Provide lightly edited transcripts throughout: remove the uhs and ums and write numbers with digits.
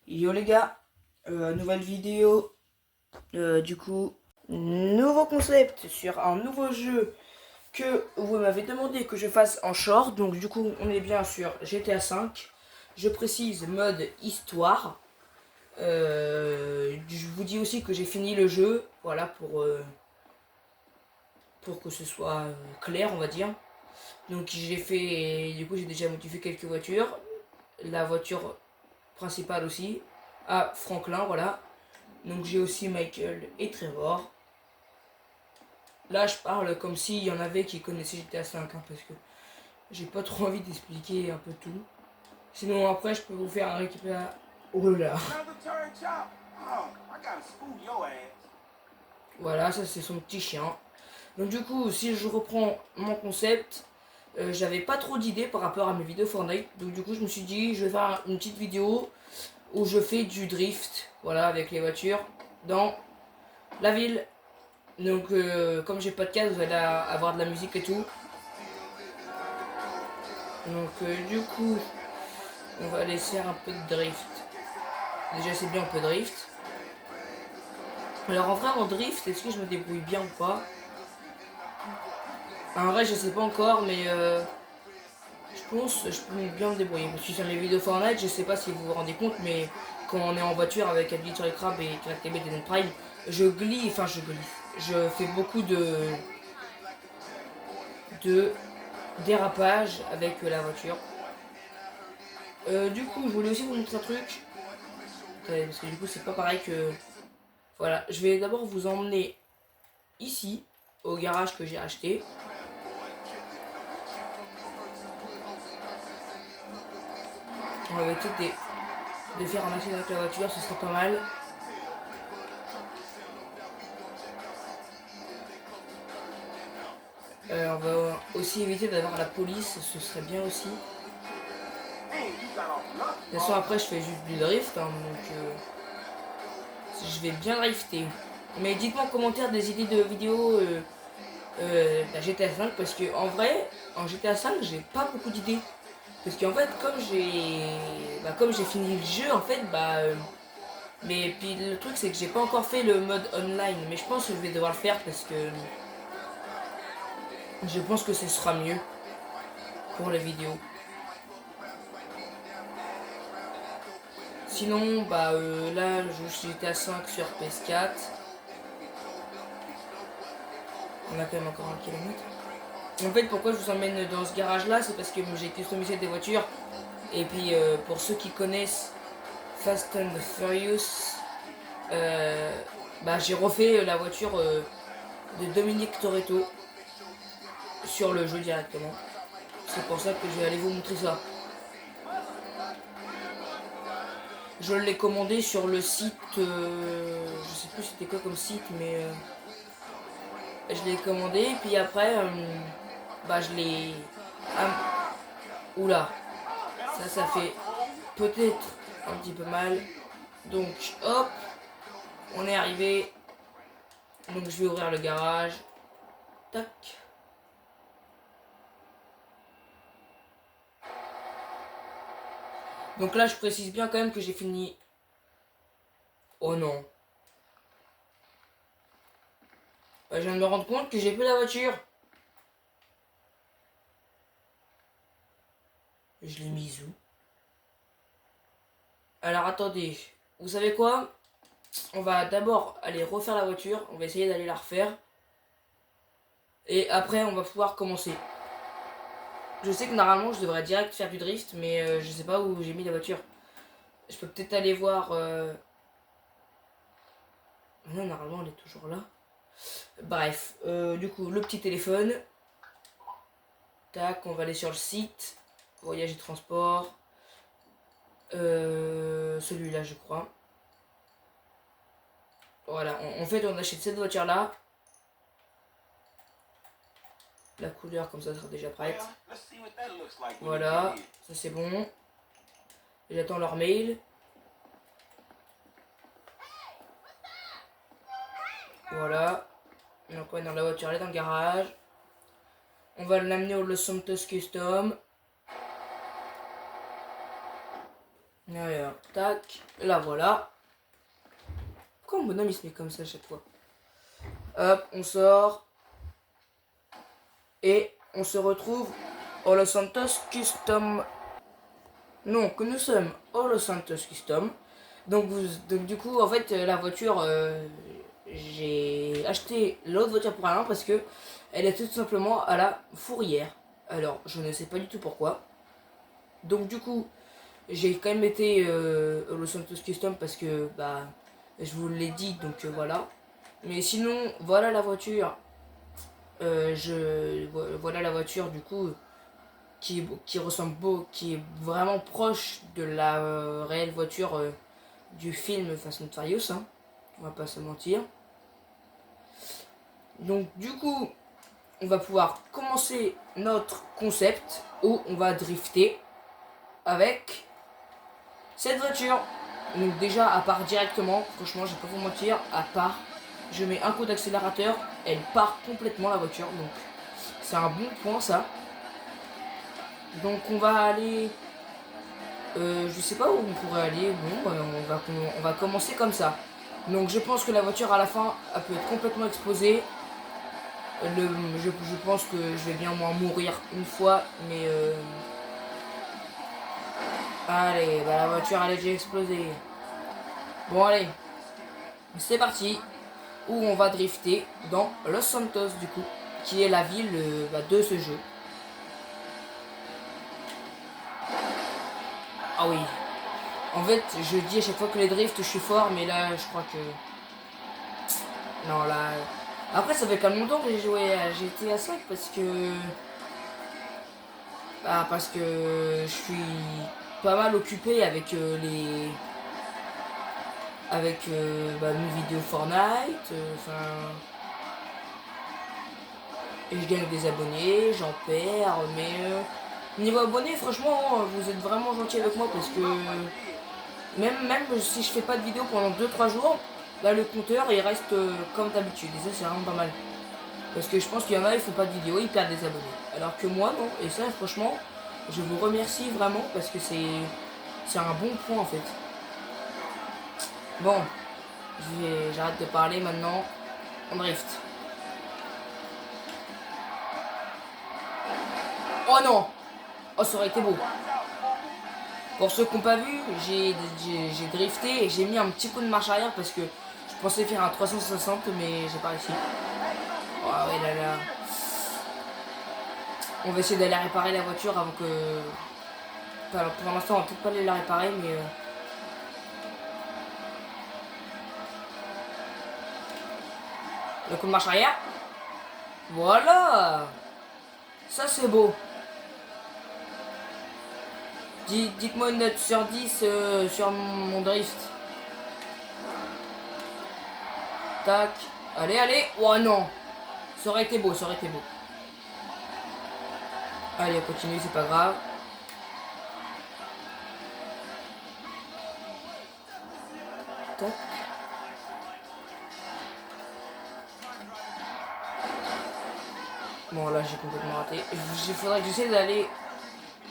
Yo les gars, nouvelle vidéo, du coup, nouveau concept sur un nouveau jeu que vous m'avez demandé que je fasse en short. Donc du coup, on est bien sur GTA V. Je précise mode histoire. Je vous dis aussi que j'ai fini le jeu, voilà, pour que ce soit clair, on va dire. Donc j'ai fait, du coup j'ai déjà modifié quelques voitures. La voiture principale aussi. Ah, Franklin, voilà. Donc j'ai aussi Michael et Trevor. Là je parle comme s'il y en avait qui connaissaient GTA 5 hein, parce que j'ai pas trop envie d'expliquer un peu tout. Sinon après je peux vous faire un récupérateur. Oh là là. Voilà, ça c'est son petit chien. Donc du coup si je reprends mon concept, j'avais pas trop d'idées par rapport à mes vidéos Fortnite. Donc du coup je me suis dit je vais faire une petite vidéo où je fais du drift, voilà, avec les voitures dans la ville. Donc comme j'ai pas de casque, vous allez avoir de la musique et tout. Donc du coup, on va aller faire un peu de drift. Déjà c'est bien un peu de drift. Alors en vrai en drift, est-ce que je me débrouille bien ou pas? En vrai je sais pas encore, mais je pense que je peux bien me débrouiller. Parce que sur mes vidéos Fortnite, je sais pas si vous vous rendez compte, mais quand on est en voiture avec Advil sur les crabes et Crack TB et Prime, je glisse, enfin je glisse. Je fais beaucoup de dérapage avec la voiture. Du coup, je voulais aussi vous montrer un truc. Attendez, parce que du coup, c'est pas pareil que. Voilà, je vais d'abord vous emmener ici, au garage que j'ai acheté. On va essayer de faire un accident avec la voiture, ce serait pas mal. On va aussi éviter d'avoir la police, ce serait bien aussi. De toute façon, après, je fais juste du drift, hein, donc je vais bien drifter. Mais dites-moi en commentaire des idées de vidéos la GTA 5 parce que en vrai, en GTA 5, j'ai pas beaucoup d'idées. Parce qu'en fait, comme j'ai fini le jeu, en fait, mais puis le truc, c'est que j'ai pas encore fait le mode online. Mais je pense que je vais devoir le faire parce que je pense que ce sera mieux pour les vidéos. Sinon, là, je joue GTA 5 sur PS4. On a quand même encore 1 kilomètre. En fait, pourquoi je vous emmène dans ce garage-là, c'est parce que j'ai customisé des voitures. Et puis, pour ceux qui connaissent Fast and Furious, j'ai refait la voiture de Dominique Toretto sur le jeu directement. C'est pour ça que je vais aller vous montrer ça. Je l'ai commandé sur le site, je sais plus c'était quoi comme site, mais je l'ai commandé et puis après, je l'ai... Ah, oula, ça fait peut-être un petit peu mal. Donc hop, on est arrivé. Donc je vais ouvrir le garage. Tac. Donc là, je précise bien quand même que j'ai fini. Oh non. Je viens de me rendre compte que j'ai plus la voiture. Je l'ai mise où? Alors attendez. Vous savez quoi? On va d'abord aller refaire la voiture. On va essayer d'aller la refaire. Et après, on va pouvoir commencer. Je sais que normalement, je devrais direct faire du drift. Mais je sais pas où j'ai mis la voiture. Je peux peut-être aller voir... Non, normalement, elle est toujours là. Bref. Du coup, le petit téléphone. Tac, on va aller sur le site. Voyage et transport. Celui-là, je crois. Voilà, en fait, on achète cette voiture-là. La couleur, comme ça sera déjà prête. Voilà, ça c'est bon. J'attends leur mail. Voilà. Donc, ouais, dans la voiture, elle est dans le garage. On va l'amener au Los Santos Custom. Alors, tac, la voilà. Pourquoi mon bonhomme il se met comme ça à chaque fois? Hop, on sort. Et on se retrouve au Los Santos Custom. Non, que nous sommes au Los Santos Custom. Donc du coup, en fait, la voiture, j'ai acheté l'autre voiture pour un an parce que elle est tout simplement à la fourrière. Alors, je ne sais pas du tout pourquoi. Donc du coup, j'ai quand même été au Los Santos Custom parce que, bah, je vous l'ai dit, donc voilà. Mais sinon, voilà la voiture. Voilà la voiture du coup qui ressemble qui est vraiment proche de la réelle voiture du film Fast and Furious, hein. On va pas se mentir. Donc du coup, on va pouvoir commencer notre concept où on va drifter avec cette voiture. Donc déjà, à part directement, franchement, je vais pas vous mentir, à part, je mets un coup d'accélérateur, elle part complètement la voiture. Donc c'est un bon point ça. Donc on va aller, je sais pas où on pourrait aller. Bon, on va commencer comme ça. Donc je pense que la voiture à la fin, elle peut être complètement explosée. Le, je pense que je vais bien au moins mourir une fois, mais allez, bah la voiture elle est déjà explosée. Bon allez, c'est parti. Où on va drifter dans Los Santos du coup, qui est la ville de ce jeu. Ah oui. En fait, je dis à chaque fois que les drifts, je suis fort, mais là, je crois que... Non, là... Après, ça fait quand même longtemps que j'ai joué à GTA 5 parce que... Bah, parce que je suis pas mal occupé avec les... Avec mes vidéos Fortnite, enfin... et je gagne des abonnés, j'en perds, mais... niveau abonnés, franchement, vous êtes vraiment gentil avec moi parce que... Même si je fais pas de vidéo pendant 2-3 jours, là le compteur il reste comme d'habitude. Et ça c'est vraiment pas mal. Parce que je pense qu'il y en a, ils font pas de vidéo, ils perdent des abonnés. Alors que moi non. Et ça franchement, je vous remercie vraiment parce que c'est un bon point en fait. Bon, j'arrête de parler maintenant. On drift. Oh non. Oh ça aurait été beau. Pour ceux qui n'ont pas vu, j'ai drifté et j'ai mis un petit coup de marche arrière parce que je pensais faire un 360 mais j'ai pas réussi. Oh ouais là là. On va essayer d'aller réparer la voiture avant que... Alors pour l'instant on va peut-être pas aller la réparer mais... Le coup de marche arrière. Voilà. Ça c'est beau. Dites-moi une note sur 10 sur mon drift. Tac. Allez, allez. Oh non. Ça aurait été beau, ça aurait été beau. Allez, on continue, c'est pas grave. Tac. Bon, là, j'ai complètement raté. Il faudrait que j'essaie d'aller...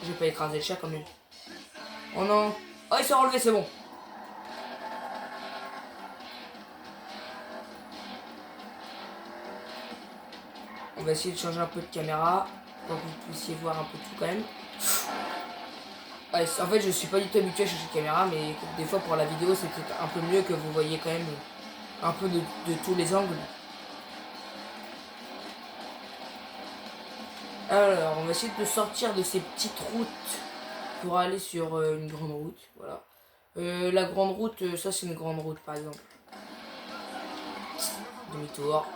Je vais pas écraser le chat quand même. Oh non. Oh, il s'est relevé, c'est bon. On va essayer de changer un peu de caméra pour que vous puissiez voir un peu tout quand même. Ouais, en fait, je suis pas du tout habitué à changer de caméra, mais des fois pour la vidéo, c'est peut-être un peu mieux que vous voyez quand même un peu de tous les angles. Alors, on va essayer de sortir de ces petites routes pour aller sur une grande route. Voilà. La grande route, ça c'est une grande route par exemple. Demi-tour.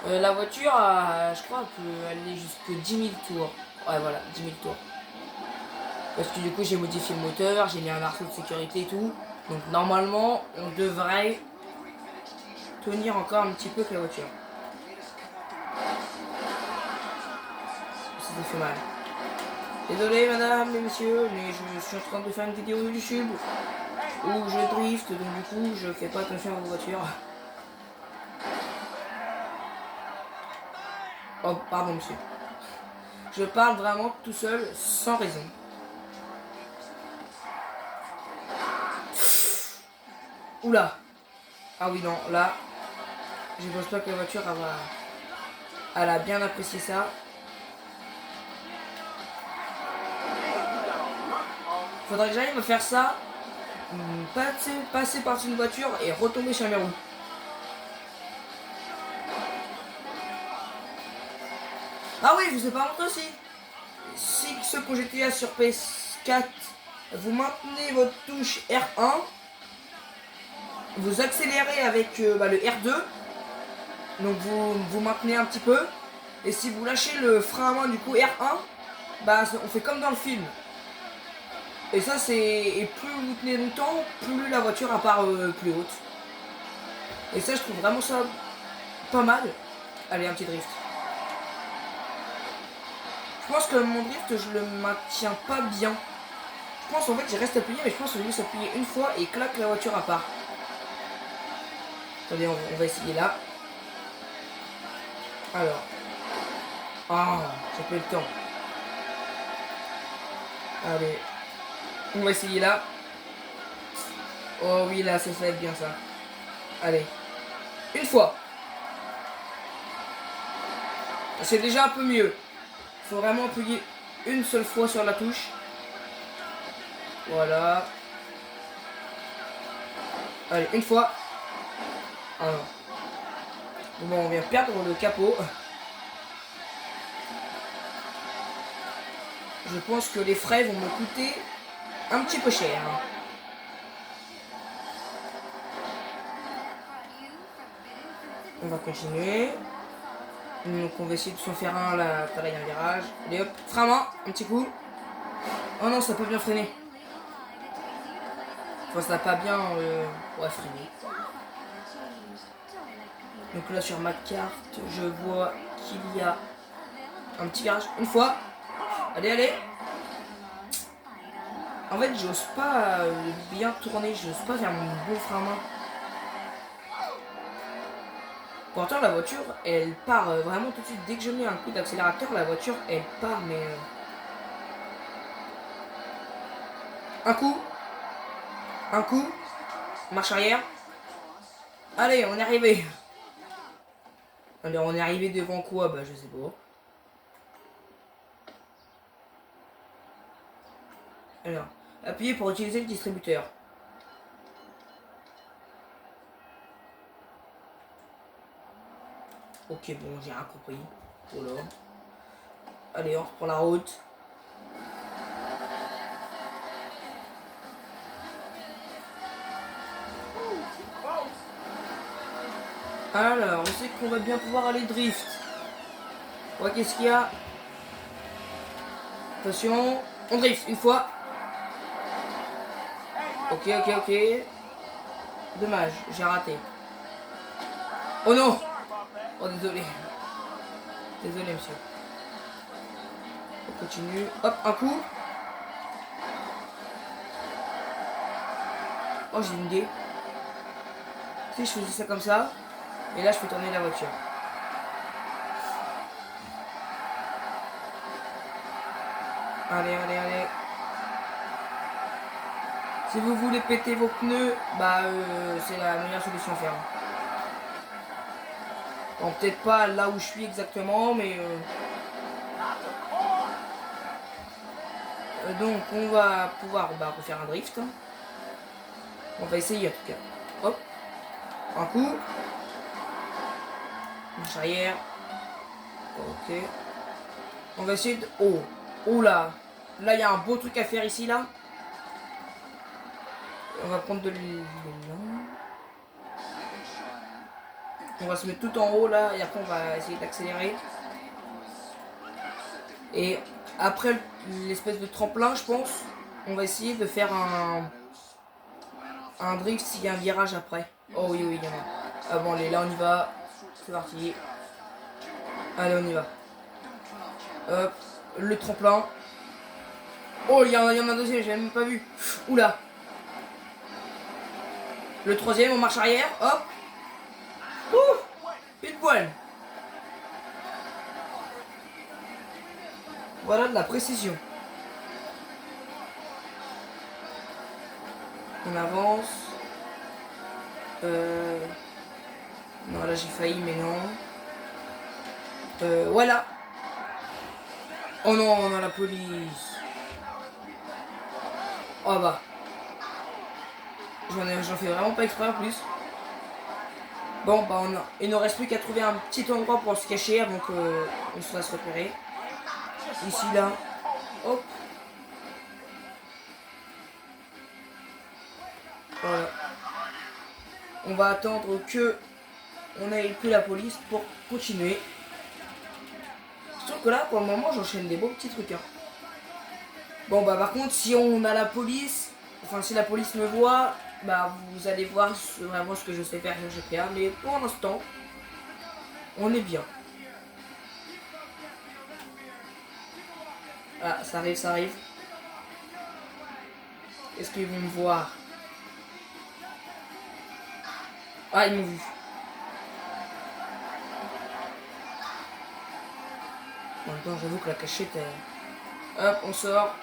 La voiture, je crois, peut aller jusqu'à 10 000 tours. Ouais, voilà, 10 000 tours. Parce que du coup, j'ai modifié le moteur, j'ai mis un arceau de sécurité et tout. Donc normalement, on devrait tenir encore un petit peu que la voiture. Ça fait mal. Désolé madame et messieurs, mais je suis en train de faire une vidéo YouTube où je drift, donc du coup je fais pas attention à vos voitures. Oh pardon monsieur. Je parle vraiment tout seul, sans raison. Oula. Ah oui, non, là, je pense pas que la voiture, elle a bien apprécié ça. Faudrait que j'aille me faire ça, passer par une voiture et retomber sur mes roues. Ah oui, je vous ai pas montré aussi. Si ceux que GTA sur PS4, vous maintenez votre touche R1, vous accélérez avec le R2, donc vous maintenez un petit peu, et si vous lâchez le frein à main du coup R1, bah on fait comme dans le film. Et ça c'est, et plus vous tenez longtemps, plus la voiture part plus haute. Et ça je trouve vraiment ça pas mal. Allez, un petit drift. Je pense que mon drift je le maintiens pas bien. Je pense en fait il reste appuyé, mais je pense que je vais s'appuyer une fois et claque la voiture à part. Attendez, on va essayer là. Alors. Ah, ça peut être le temps. Allez. On va essayer là. Oh oui, là, ça fait bien ça. Allez. Une fois. C'est déjà un peu mieux. Il faut vraiment appuyer une seule fois sur la touche. Voilà. Allez, une fois. Ah non. Bon, on vient perdre le capot. Je pense que les frais vont me coûter un petit peu cher. On va continuer. Donc on va essayer de s'en faire un là, pareil un virage. Allez hop, frein à main, un petit coup. Oh non, ça peut bien freiner. Enfin, ça n'a pas bien freiner. Donc là sur ma carte, je vois qu'il y a un petit virage. Une fois. Allez, allez. En fait, j'ose pas bien tourner, j'ose pas faire mon bon frein à main. Pourtant, la voiture, elle part vraiment tout de suite. Dès que je mets un coup d'accélérateur, la voiture, elle part, mais... Un coup, marche arrière. Allez, on est arrivé. Alors, on est arrivé devant quoi? Bah, je sais pas. Alors, appuyez pour utiliser le distributeur. Ok, bon, j'ai rien compris. Voilà. Allez, on reprend la route. Alors, on sait qu'on va bien pouvoir aller drift. Ouais, qu'est-ce qu'il y a? Attention, on drift une fois. Ok, ok, ok. Dommage, j'ai raté. Oh non! Oh, désolé. Désolé, monsieur. On continue. Hop, un coup. Oh, j'ai une idée. Si je faisais ça comme ça, et là, je peux tourner la voiture. Allez, allez, allez. Si vous voulez péter vos pneus, bah c'est la meilleure solution à faire. Bon, peut-être pas là où je suis exactement, mais donc on va pouvoir refaire un drift. On va essayer en tout cas. Hop, un coup. Marche arrière. Ok. On va essayer de... Oh, oh là. Là, il y a un beau truc à faire ici, là. On va prendre de l'élan. On va se mettre tout en haut, là. Et après, on va essayer d'accélérer. Et après l'espèce de tremplin, je pense, on va essayer de faire un drift s'il y a un virage après. Oh oui, oui, il y en a. Ah bon, allez, là, on y va. C'est parti. Allez, on y va. Hop, le tremplin. Oh, il y en a un deuxième, j'ai même pas vu. Oula. Le troisième, on marche arrière. Hop. Ouh, une poêle. Voilà de la précision. On avance. Non, là j'ai failli, mais non. Voilà. Oh non, on a la police. Oh bah. J'en fais vraiment pas exprès en plus. Bon, bah il ne reste plus qu'à trouver un petit endroit pour se cacher avant qu'on se fasse repérer. Ici, là. Hop. Voilà. On va attendre que on n'ait plus la police pour continuer. Sauf que là, pour le moment, j'enchaîne des beaux petits trucs. Hein. Bon, bah par contre, si on a la police, enfin si la police me voit, bah vous allez voir vraiment ce que je sais faire sur GTA. Mais pour l'instant, on est bien. Ah, ça arrive, ça arrive. Est-ce qu'ils vont me voir? Ah, ils m'ont vu. En même temps, j'avoue que la cachette est... Hop, on sort.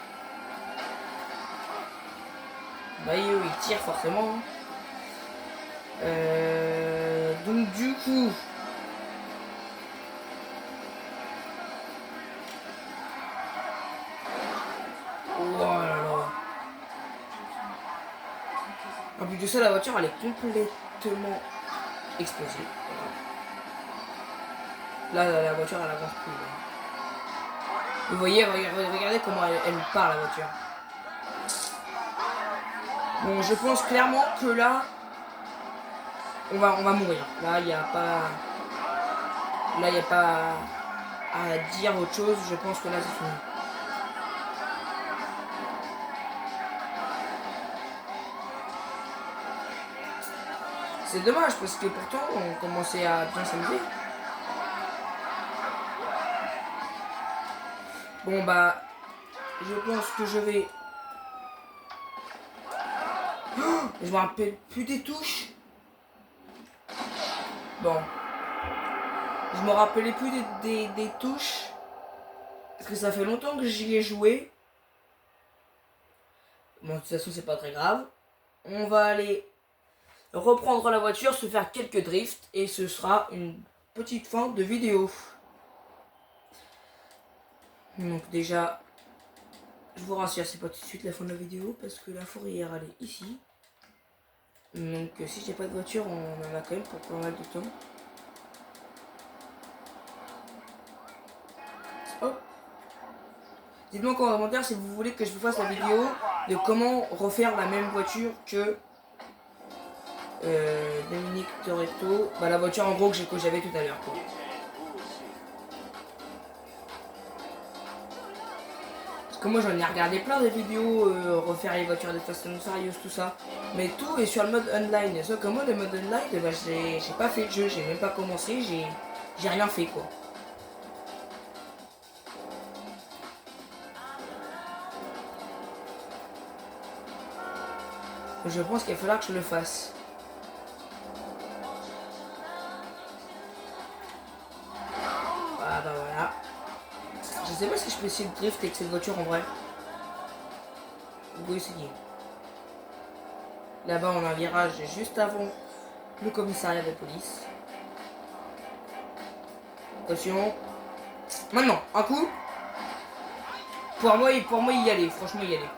Bah, eux, ils tirent forcément. Donc, du coup... Oh là là. En plus de ça, la voiture, elle est complètement explosée. Là, la voiture, elle avance plus. Là. Vous voyez, regardez comment elle part, la voiture. Bon, je pense clairement que là, on va mourir. Là, il n'y a pas... Là, il n'y a pas à dire autre chose. Je pense que là, c'est fini. C'est dommage parce que pourtant, on commençait à bien s'amuser. Bon, bah, je pense que je vais... Oh, je me rappelle plus des touches. Bon. Je me rappelais plus des touches. Parce que ça fait longtemps que j'y ai joué. Bon, de toute façon, c'est pas très grave. On va aller reprendre la voiture, se faire quelques drifts. Et ce sera une petite fin de vidéo. Donc déjà, je vous rassure, c'est pas tout de suite la fin de la vidéo. Parce que la fourrière, elle est ici. Donc si j'ai pas de voiture, on en a quand même pour pas mal de temps. Hop. Dites-moi en commentaire si vous voulez que je vous fasse la vidéo de comment refaire la même voiture que Dominique Toretto. Bah la voiture en gros que j'avais tout à l'heure. Parce que moi j'en ai regardé plein de vidéos, refaire les voitures de Fast and Furious, tout ça. Mais tout est sur le mode online. Sauf que moi le mode online, bah, j'ai pas fait de jeu, j'ai même pas commencé, j'ai rien fait quoi. Je pense qu'il va falloir que je le fasse. Ah bah voilà. Je sais pas si je peux essayer de drift avec cette voiture en vrai. On va essayer. Là-bas on a un virage juste avant le commissariat de police. Attention. Maintenant, un coup. Pour moi y aller, franchement y aller.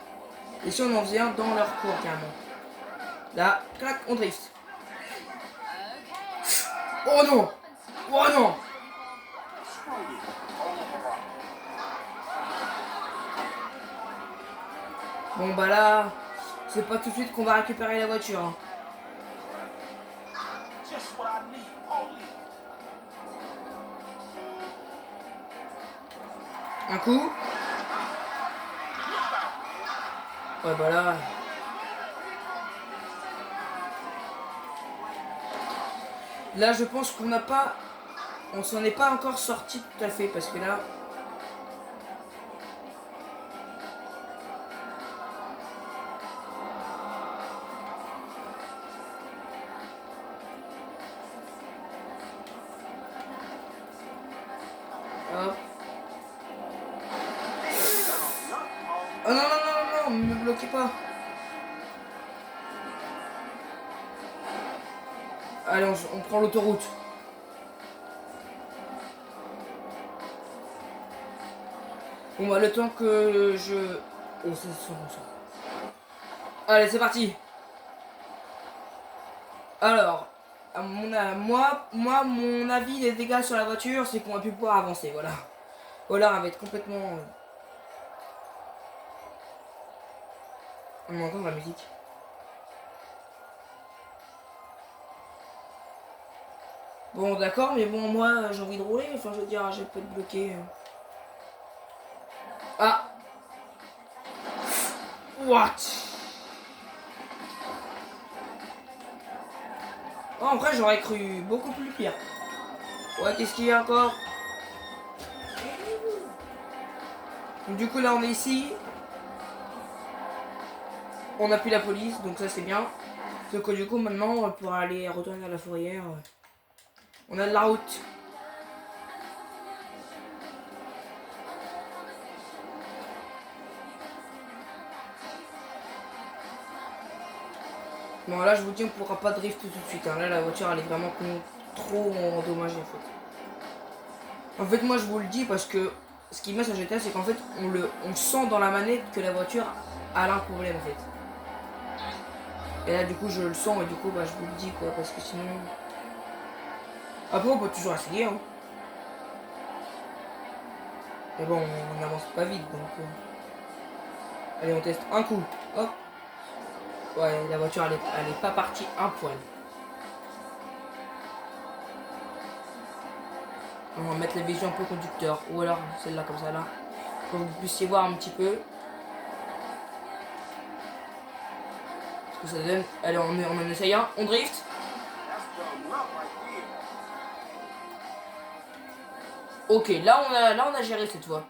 Et si on en faisait un dans leur cours carrément. Là, clac, on drift. Oh non! Oh non! Bon bah là, c'est pas tout de suite qu'on va récupérer la voiture. Hein. Un coup. Ouais bah là. Là je pense qu'on n'a pas... On s'en est pas encore sorti tout à fait parce que là... Hop. non, ne me bloquez pas. Allez, on prend l'autoroute. Bon bah le temps que je... Oh ça c'est bon ça. Allez c'est parti. Alors, mon avis des dégâts sur la voiture, c'est qu'on va plus pouvoir avancer, voilà. Voilà, elle va être complètement... On entend la musique. Bon d'accord, mais bon moi j'ai envie de rouler, enfin je veux dire, j'ai pas de bloquer. Ah. What? Oh, en vrai j'aurais cru beaucoup plus pire. Ouais, qu'est-ce qu'il y a encore? Donc, du coup là on est ici. On appuie la police, donc ça c'est bien. Donc du coup maintenant pour aller retourner à la fourrière, on a de la route. Bon là je vous dis on pourra pas drift tout de suite. Hein. Là la voiture elle est vraiment trop endommagée en fait. En fait moi je vous le dis parce que ce qui est bien sur GTA c'est qu'en fait on sent dans la manette que la voiture a un problème en fait. Et là du coup je le sens et du coup bah je vous le dis quoi parce que sinon... Après on peut toujours essayer hein. Mais bon on n'avance pas vite donc... Allez on teste un coup. Hop. Ouais la voiture elle est pas partie un poil. On va mettre la vision un peu conducteur. Ou alors celle-là comme ça là. Pour que vous puissiez voir un petit peu. Ce que ça donne. Allez on en essaye un. On drift. Ok, là on a géré cette fois.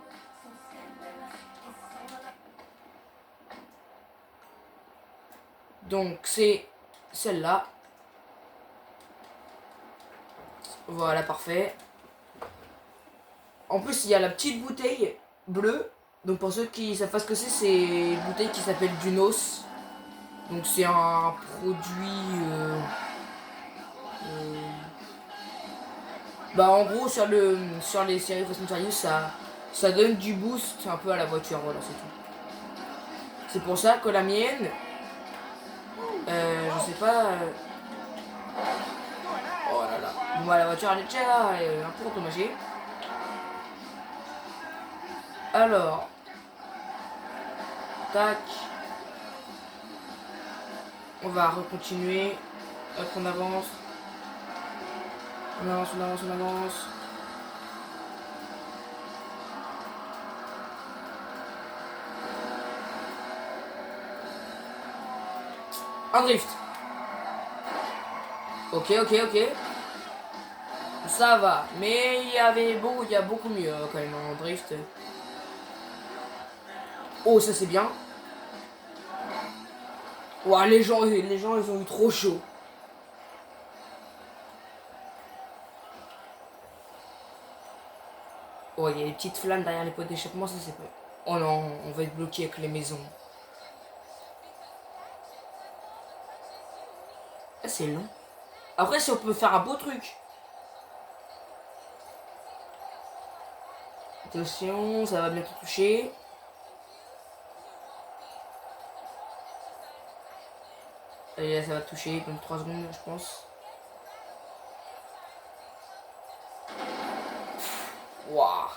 Donc c'est celle-là. Voilà, parfait. En plus, il y a la petite bouteille bleue. Donc pour ceux qui savent pas ce que c'est une bouteille qui s'appelle Dunos. Donc c'est un produit... Bah en gros sur les séries Fast and Furious ça donne du boost un peu à la voiture, voilà c'est tout. C'est pour ça que la mienne, je sais pas... Oh là là. Bon bah la voiture elle est déjà un peu endommagée. Alors... Tac. On va recontinuer. Hop, on avance. On avance, on avance, on avance. Un drift. Ok, ok, ok. Ça va. Mais il y a beaucoup mieux quand même en drift. Oh, ça c'est bien. Ouah, les gens ils ont eu trop chaud. Oh, il y a des petites flammes derrière les pots d'échappement, ça c'est pas... Oh non, on va être bloqué avec les maisons. Ah, c'est long. Après, si on peut faire un beau truc. Attention, ça va bientôt toucher. Allez, là, ça va toucher, donc 3 secondes, je pense. Waouh.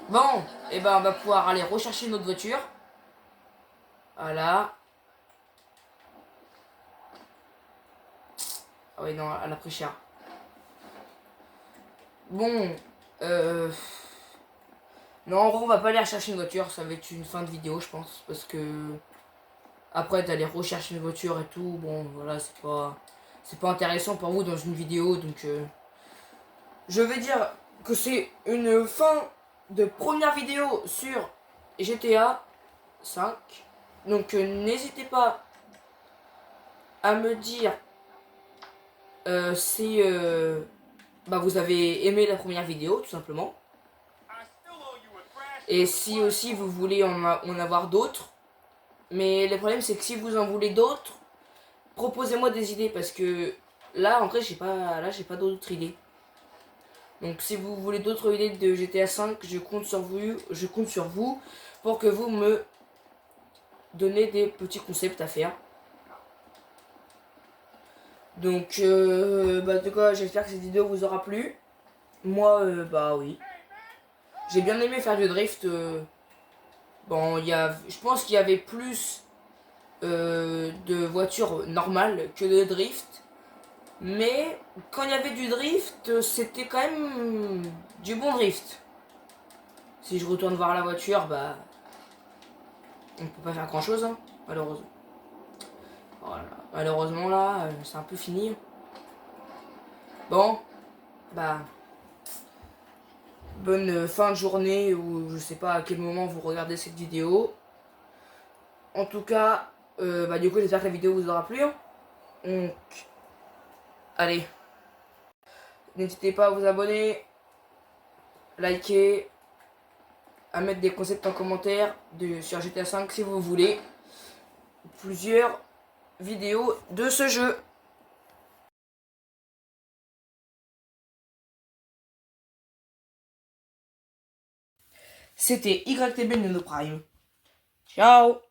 Bon, et ben on va pouvoir aller rechercher notre voiture. Voilà. Ah oui, non, elle a pris cher. Bon, non, en gros, on va pas aller chercher une voiture, ça va être une fin de vidéo, je pense, parce que après d'aller rechercher une voiture et tout, bon, voilà, c'est pas intéressant pour vous dans une vidéo, donc je vais dire que c'est une fin de première vidéo sur GTA 5. Donc n'hésitez pas à me dire si bah, vous avez aimé la première vidéo, tout simplement. Et si aussi vous voulez en avoir d'autres. Mais le problème, c'est que si vous en voulez d'autres, proposez-moi des idées. Parce que là, en vrai, j'ai pas d'autres idées. Donc si vous voulez d'autres idées de GTA V, je compte sur vous pour que vous me donnez des petits concepts à faire. Donc bah de quoi, j'espère que cette vidéo vous aura plu. Moi bah oui. J'ai bien aimé faire du drift. Bon, je pense qu'il y avait plus de voitures normales que de drift. Mais quand il y avait du drift, c'était quand même du bon drift. Si je retourne voir la voiture, bah on peut pas faire grand chose, hein, malheureusement. Voilà. Malheureusement là, c'est un peu fini. Bon, bah bonne fin de journée ou je sais pas à quel moment vous regardez cette vidéo. En tout cas, bah du coup j'espère que la vidéo vous aura plu. Donc, allez, n'hésitez pas à vous abonner, liker, à mettre des concepts en commentaire sur GTA 5 si vous voulez plusieurs vidéos de ce jeu. C'était YTB Nano Prime. Ciao.